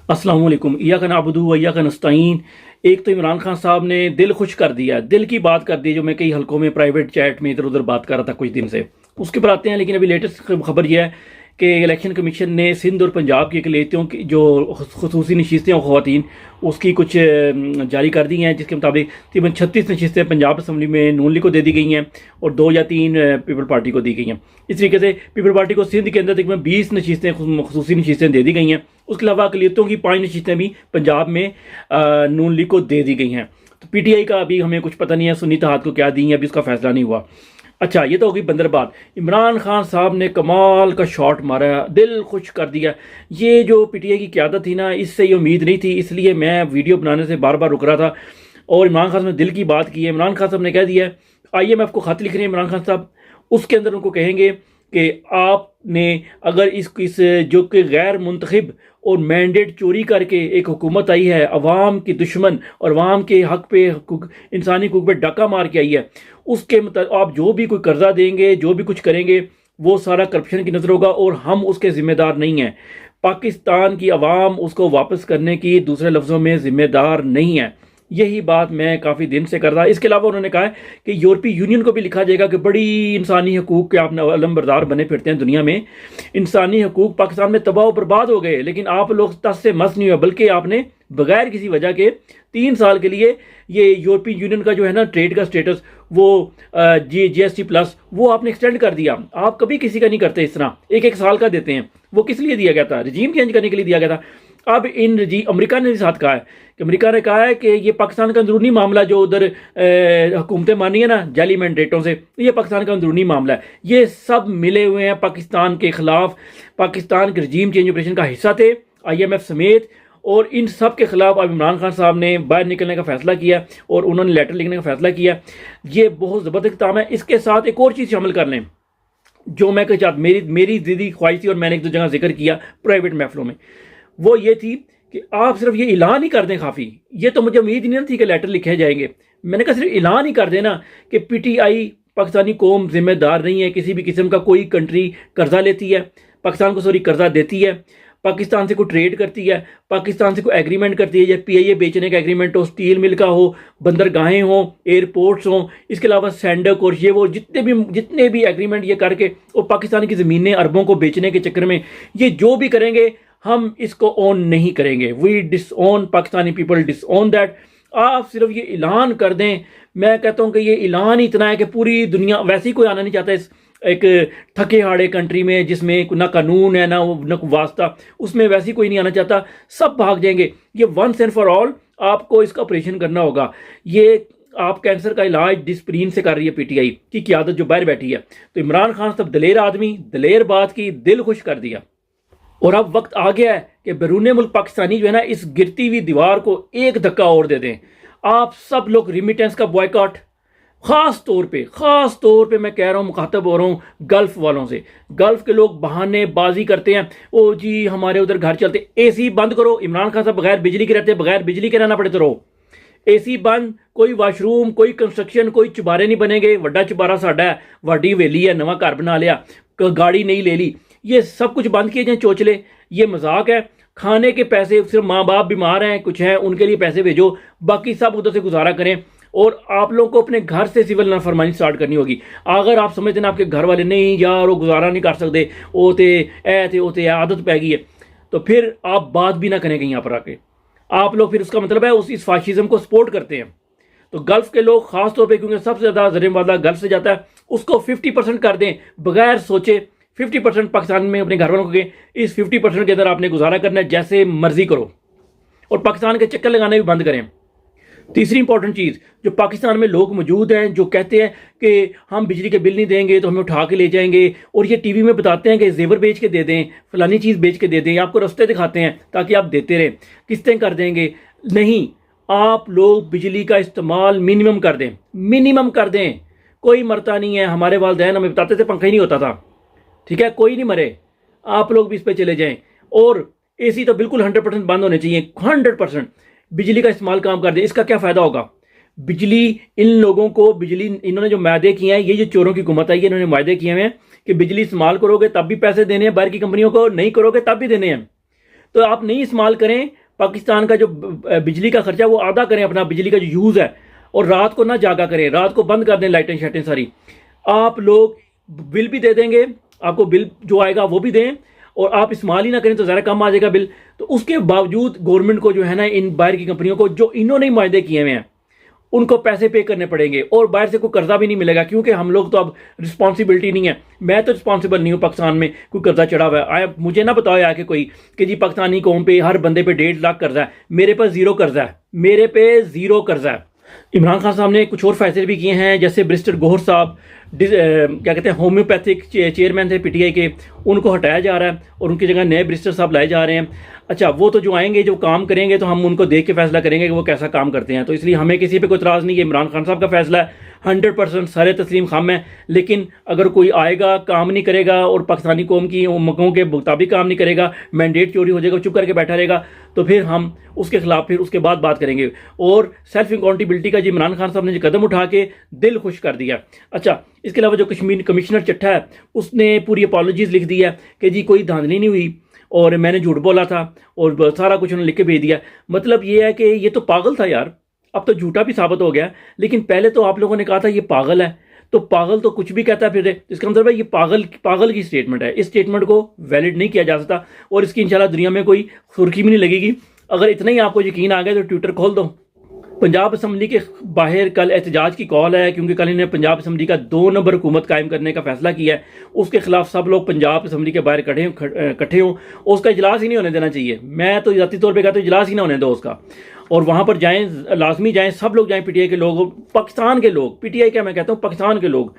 अस्सलाम वालेकुम। इय्याका नअबुदु व इय्याका नस्तईन। एक तो इमरान खान साहब ने दिल खुश कर दिया, दिल की बात कर दी, जो मैं कई हलकों में प्राइवेट चैट में इधर उधर बात कर रहा था कुछ दिन से। उसके पर आते हैं, लेकिन अभी लेटेस्ट खबर यह है कि इलेक्शन कमीशन ने सिंध और पंजाब की अकलियतों की जो खसूसी नशिस्तें और ख़वातीन उसकी कुछ जारी कर दी हैं, जिसके मुताबिक तकरीबन 36 नशिस्तें पंजाब असम्बली में नून लीग को दे दी गई हैं और 2 या 3 पीपल पार्टी को दी गई हैं। इस तरीके से पीपल पार्टी को सिंध के अंदर तकरीबन 20 नशिस्तें खसूसी नशिस्तें दे दी गई हैं। उसके अलावा अकलियतों की 5 नशिस्तें भी पंजाब में नून लीग को दे दी गई हैं। तो PTI का अभी हमें कुछ पता नहीं है सुन्नी इत्तेहाद को क्या दी है, अभी उसका फैसला नहीं हुआ। अच्छा, ये तो होगी बंदर बात। इमरान खान साहब ने कमाल का शॉट मारा, दिल खुश कर दिया। ये जो PTI की क़यादत थी ना, इससे ये उम्मीद नहीं थी, इसलिए मैं वीडियो बनाने से बार बार रुक रहा था। और इमरान खान साहब ने दिल की बात की है। इमरान खान साहब ने कह दिया है, IMF को खत लिख रहे हैं इमरान खान साहब, उसके अंदर उनको कहेंगे कि आपने अगर इस जो कि गैर मुंतखब और मैंडेट चोरी करके एक हुकूमत आई है, अवाम की दुश्मन और अवाम के हक पे इंसानी हकूक पे डाका मार के आई है, उसके मतलब आप जो भी कोई कर्जा देंगे, जो भी कुछ करेंगे, वो सारा करप्शन की नज़र होगा और हम उसके ज़िम्मेदार नहीं हैं। पाकिस्तान की अवाम उसको वापस करने की दूसरे लफ्ज़ों में ज़िम्मेदार नहीं है। यही बात मैं काफ़ी दिन से कर रहा। इसके अलावा उन्होंने कहा है कि यूरोपीय यूनियन को भी लिखा जाएगा कि बड़ी इंसानी हकूक़ के आप अलमबरदार बने फिरते हैं दुनिया में, इंसानी हकूक़ पाकिस्तान में तबाह बर्बाद हो गए, लेकिन आप लोग तस से मस नहीं हुए, बल्कि आपने बगैर किसी वजह के 3 साल के लिए ये यूरोपीय यूनियन का जो है ना ट्रेड का स्टेटस, वो GST+ वो आपने एक्सटेंड कर दिया। आप कभी किसी का नहीं करते इस तरह, एक एक साल का देते हैं। वो किस लिए दिया गया था? रजीम चेंज करने के लिए दिया गया था। अब अमेरिका ने भी साथ कहा है कि अमेरिका ने कहा है कि ये पाकिस्तान का अंदरूनी मामला, जो उधर हुकूमतें मानी है ना जाली मैंडेटों से, ये पाकिस्तान का अंदरूनी मामला है। ये सब मिले हुए हैं पाकिस्तान के खिलाफ, पाकिस्तान के रजीम चेंज ऑपरेशन का हिस्सा थे, IMF समेत। और इन सब के खिलाफ अब इमरान खान साहब ने बाहर निकलने का फैसला किया और उन्होंने लेटर लिखने का फैसला किया। ये बहुत ज़बरदस्त काम है। इसके साथ एक और चीज़ शामिल कर लें, जो मैं कह चाहता, मेरी दीदी ख्वाहिश थी और मैंने एक दो जगह जिक्र किया प्राइवेट महफिलों में, वो ये थी कि आप सिर्फ ये ऐलान ही कर दें काफ़ी। ये तो मुझे उम्मीद ही नहीं थी कि लेटर लिखे जाएंगे। मैंने कहा सिर्फ ऐलान ही कर देना कि PTI पाकिस्तानी कौम जिम्मेदार नहीं है, किसी भी किस्म का कोई कंट्री कर्जा लेती है, पाकिस्तान को कर्जा देती है, पाकिस्तान से कोई ट्रेड करती है, पाकिस्तान से कोई एग्रीमेंट करती है, या PIA बेचने का एग्रीमेंट हो, स्टील मिल का हो, बंदरगाहें हो, एयरपोर्ट्स हों, इसके अलावा सैंडक और ये वो जितने भी एग्रीमेंट ये करके और पाकिस्तान की ज़मीनें अरबों को बेचने के चक्कर में ये जो भी करेंगे, हम इसको ऑन नहीं करेंगे। We disown, Pakistani people disown that. आप सिर्फ ये ऐलान कर दें। मैं कहता हूँ कि ये ऐलान ही इतना है कि पूरी दुनिया, वैसे ही कोई आना नहीं चाहता इस एक थके हाड़े कंट्री में जिसमें ना कानून है ना वास्ता, उसमें वैसे ही कोई नहीं आना चाहता, सब भाग जाएंगे। ये वंस एंड फॉर ऑल आपको इसका ऑपरेशन करना होगा। ये आप कैंसर का इलाज डिस्प्रीन से कर रही है PTI की क़यादत जो बाहर बैठी है। तो इमरान खान साहब दलेर आदमी, दलेर बात की, दिल खुश कर दिया। और अब वक्त आ गया है कि बैरून मुल्क पाकिस्तानी जो है ना, इस गिरती हुई दीवार को एक धक्का और दे दें। आप सब लोग रिमिटेंस का बॉयकॉट, ख़ास तौर पे मैं कह रहा हूँ, मुखातब हो रहा हूँ गल्फ़ वालों से। गल्फ़ के लोग बहानेबाजी करते हैं, ओ जी हमारे उधर घर चलते, AC बंद करो। इमरान खान साहब बगैर बिजली के रहते हैं, बगैर बिजली के रहना पड़े तो रहो। AC बंद, कोई वाशरूम, कोई कंस्ट्रक्शन, कोई चुबारे नहीं बनेंगे। वड्डा चुबारा साडा है, वाडी हवेली है, नवा घर बना लिया, गाड़ी नहीं ले ली, ये सब कुछ बंद किए जाए चोचले। ये मजाक है। खाने के पैसे सिर्फ माँ बाप बीमार हैं, कुछ हैं, उनके लिए पैसे भेजो, बाकी सब उधर से गुजारा करें। और आप लोगों को अपने घर से सिविल नाफरमानी स्टार्ट करनी होगी। अगर आप समझते हैं आपके घर वाले नहीं यार वो गुजारा नहीं कर सकते, ओ थे आदत पै गई है, तो फिर आप बात भी ना करें कहीं यहाँ पर आके। आप लोग फिर उसका मतलब है इस फाशिज्म को सपोर्ट करते हैं। तो गल्फ़ के लोग खास तौर पे, क्योंकि सबसे ज़्यादा ज़रिए गल्फ़ से जाता है, उसको 50% कर दें बगैर सोचे। 50% पाकिस्तान में अपने घर वालों के, इस 50% के अंदर आपने गुजारा करना है, जैसे मर्जी करो, और पाकिस्तान के चक्कर लगाने भी बंद करें। तीसरी इंपॉर्टेंट चीज़, जो पाकिस्तान में लोग मौजूद हैं जो कहते हैं कि हम बिजली के बिल नहीं देंगे तो हमें उठा के ले जाएंगे, और ये TV में बताते हैं कि जेवर बेच के दे दें, फलानी चीज़ बेच के दे दें, आपको रास्ते दिखाते हैं ताकि आप देते रहें, किस्तें कर देंगे। नहीं, आप लोग बिजली का इस्तेमाल मिनिमम कर दें, मिनिमम कर दें। कोई मरता नहीं है। हमारे वालिदैन हमें बताते थे पंखा ही नहीं होता था, ठीक है, कोई नहीं मरे। आप लोग भी इस पर चले जाएं। और AC तो बिल्कुल 100% बंद होने चाहिए, 100%। बिजली का इस्तेमाल काम कर दें। इसका क्या फ़ायदा होगा? बिजली, इन लोगों को बिजली, इन्होंने जो वायदे किए हैं, ये जो चोरों की हुकूमत आई है, इन्होंने वायदे किए हैं कि बिजली इस्तेमाल करोगे तब भी पैसे देने हैं, बाहर की कंपनियों को नहीं करोगे तब भी देने हैं। तो आप नहीं इस्तेमाल करें। पाकिस्तान का जो बिजली का खर्चा वो आधा करें, अपना बिजली का जो यूज़ है, और रात को ना जागा करें, रात को बंद कर दें लाइटें शाइटें सारी। आप लोग बिल भी दे देंगे, आपको बिल जो आएगा वो भी दें, और आप इस्तेमाल ही ना करें तो ज़्यादा कम आ जाएगा बिल। तो उसके बावजूद गवर्नमेंट को जो है ना, इन बाहर की कंपनियों को जो इन्होंने मायदे किए हुए हैं उनको पैसे पे करने पड़ेंगे, और बाहर से कोई कर्जा भी नहीं मिलेगा, क्योंकि हम लोग तो अब रिस्पॉन्सिबिलिटी नहीं है। मैं तो रिस्पॉन्सिबल नहीं हूँ पाकिस्तान में कोई कर्जा चढ़ा हुआ है। आया मुझे ना बताओ आके कोई कि जी पाकिस्तानी कौम पे हर बंदे पे 1.5 लाख कर्जा है। मेरे पास ज़ीरो कर्जा है, मेरे पे ज़ीरो कर्जा है। इमरान खान साहब ने कुछ और फैसले भी किए हैं, जैसे बैरिस्टर गौहर साहब क्या कहते हैं होम्योपैथिक चेयरमैन थे पीटीआई के, उनको हटाया जा रहा है और उनकी जगह नए बैरिस्टर साहब लाए जा रहे हैं। अच्छा, वो तो जो आएंगे जो काम करेंगे तो हम उनको देख के फैसला करेंगे कि वो कैसा काम करते हैं। तो इसलिए हमें किसी पे कोई इतराज़ नहीं है, इमरान खान साहब का फैसला है, 100% सारे तस्लीम खाम है। लेकिन अगर कोई आएगा काम नहीं करेगा और पाकिस्तानी कौम की मकों के मुताबिक काम नहीं करेगा, मैंडेट चोरी हो जाएगा, चुप करके बैठा रहेगा, तो फिर हम उसके खिलाफ फिर उसके बाद बात करेंगे। और सेल्फ अकाउंटेबिलिटी का जो इमरान खान साहब ने जो कदम उठा के दिल खुश कर दिया। अच्छा, इसके अलावा जो कश्मीर कमिश्नर चट्टा है उसने पूरी अपॉलॉजीज लिख दी है कि जी कोई धांधली नहीं हुई और मैंने झूठ बोला था, और सारा कुछ उन्होंने लिख के भेज दिया। मतलब ये है कि ये तो पागल था यार, अब तो झूठा भी साबित हो गया। लेकिन पहले तो आप लोगों ने कहा था ये पागल है, तो पागल तो कुछ भी कहता है फिर, इसका मतलब है ये पागल की स्टेटमेंट है। इस स्टेटमेंट को वैलिड नहीं किया जा सकता, और इसकी इंशाल्लाह दुनिया में कोई सुर्खी भी नहीं लगेगी। अगर इतना ही आपको यकीन आ गया तो ट्विटर खोल दो। पंजाब असम्बली के बाहर कल एहतजाज की कॉल है, क्योंकि कल इन्हें पंजाब असम्बली का 2 नंबर हुकूमत कायम करने का फैसला किया है। उसके खिलाफ सब लोग पंजाब असम्बली के बाहर इकट्ठे हों, और उसका इजलास ही नहीं होने देना चाहिए। मैं तो ज़ाती तौर पे कहता हूँ इजलास ही ना होने दो उसका, और वहाँ पर जाएँ, लाजमी जाएँ, सब लोग जाएँ, पीटीआई के लोग, पाकिस्तान के लोग, पीटीआई क्या मैं कहता हूँ, पाकिस्तान के लोग।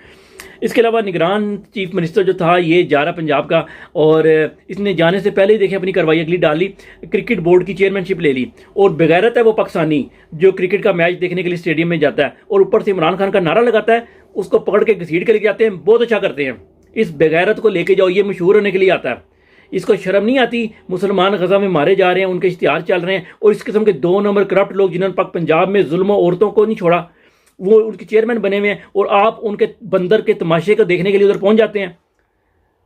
इसके अलावा निगरान चीफ मिनिस्टर जो था ये जा रहा पंजाब का, और इसने जाने से पहले ही देखे अपनी कार्रवाई अगली डाली, क्रिकेट बोर्ड की चेयरमैनशिप ले ली। और बेगैरत है वो पाकिस्तानी जो क्रिकेट का मैच देखने के लिए स्टेडियम में जाता है और ऊपर से इमरान खान का नारा लगाता है, उसको पकड़ के घसीट के लेके जाते हैं। बहुत अच्छा करते हैं, इस बेगैरत को लेके जाओ, ये मशहूर होने के लिए आता है। इसको शर्म नहीं आती? मुसलमान गजा में मारे जा रहे हैं, उनके इश्तिहार चल रहे हैं, और इस किस्म के 2 नंबर करप्ट लोग जिन्होंने पंजाब में जुल्म औरतों को नहीं छोड़ा, वो उनके चेयरमैन बने हुए हैं, और आप उनके बंदर के तमाशे को देखने के लिए उधर पहुंच जाते हैं।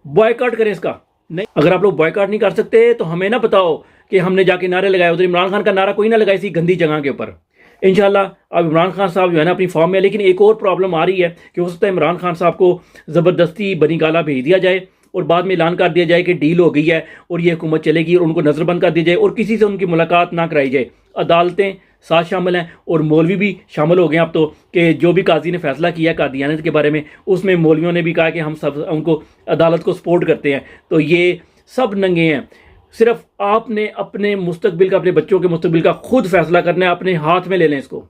बॉयकॉट करें इसका। नहीं, अगर आप लोग बॉयकॉट नहीं कर सकते तो हमें ना बताओ कि हमने जाके नारे लगाए। उधर इमरान खान का नारा कोई ना लगाई थी गंदी जगह के ऊपर। इंशाल्लाह अब इमरान खान साहब जो है ना अपनी फॉर्म में, लेकिन एक और प्रॉब्लम आ रही है कि हो सकता है इमरान खान साहब को ज़बरदस्ती बनी गाला भेज दिया जाए और बाद में ऐलान कर दिया जाए कि डील हो गई है और ये हुकूमत चलेगी, और उनको नज़रबंद कर दी जाए और किसी से उनकी मुलाकात ना कराई जाए। अदालतें साथ शामिल हैं और मौलवी भी शामिल हो गए अब तो, कि जो भी काजी ने फैसला किया कादियानत के बारे में, उसमें मौलवियों ने भी कहा कि हम सब उनको अदालत को सपोर्ट करते हैं। तो ये सब नंगे हैं। सिर्फ आपने अपने मुस्तकबिल का, अपने बच्चों के मुस्तकबिल का खुद फैसला करना है, अपने हाथ में ले लें इसको।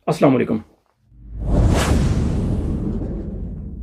अस्सलाम वालेकुम।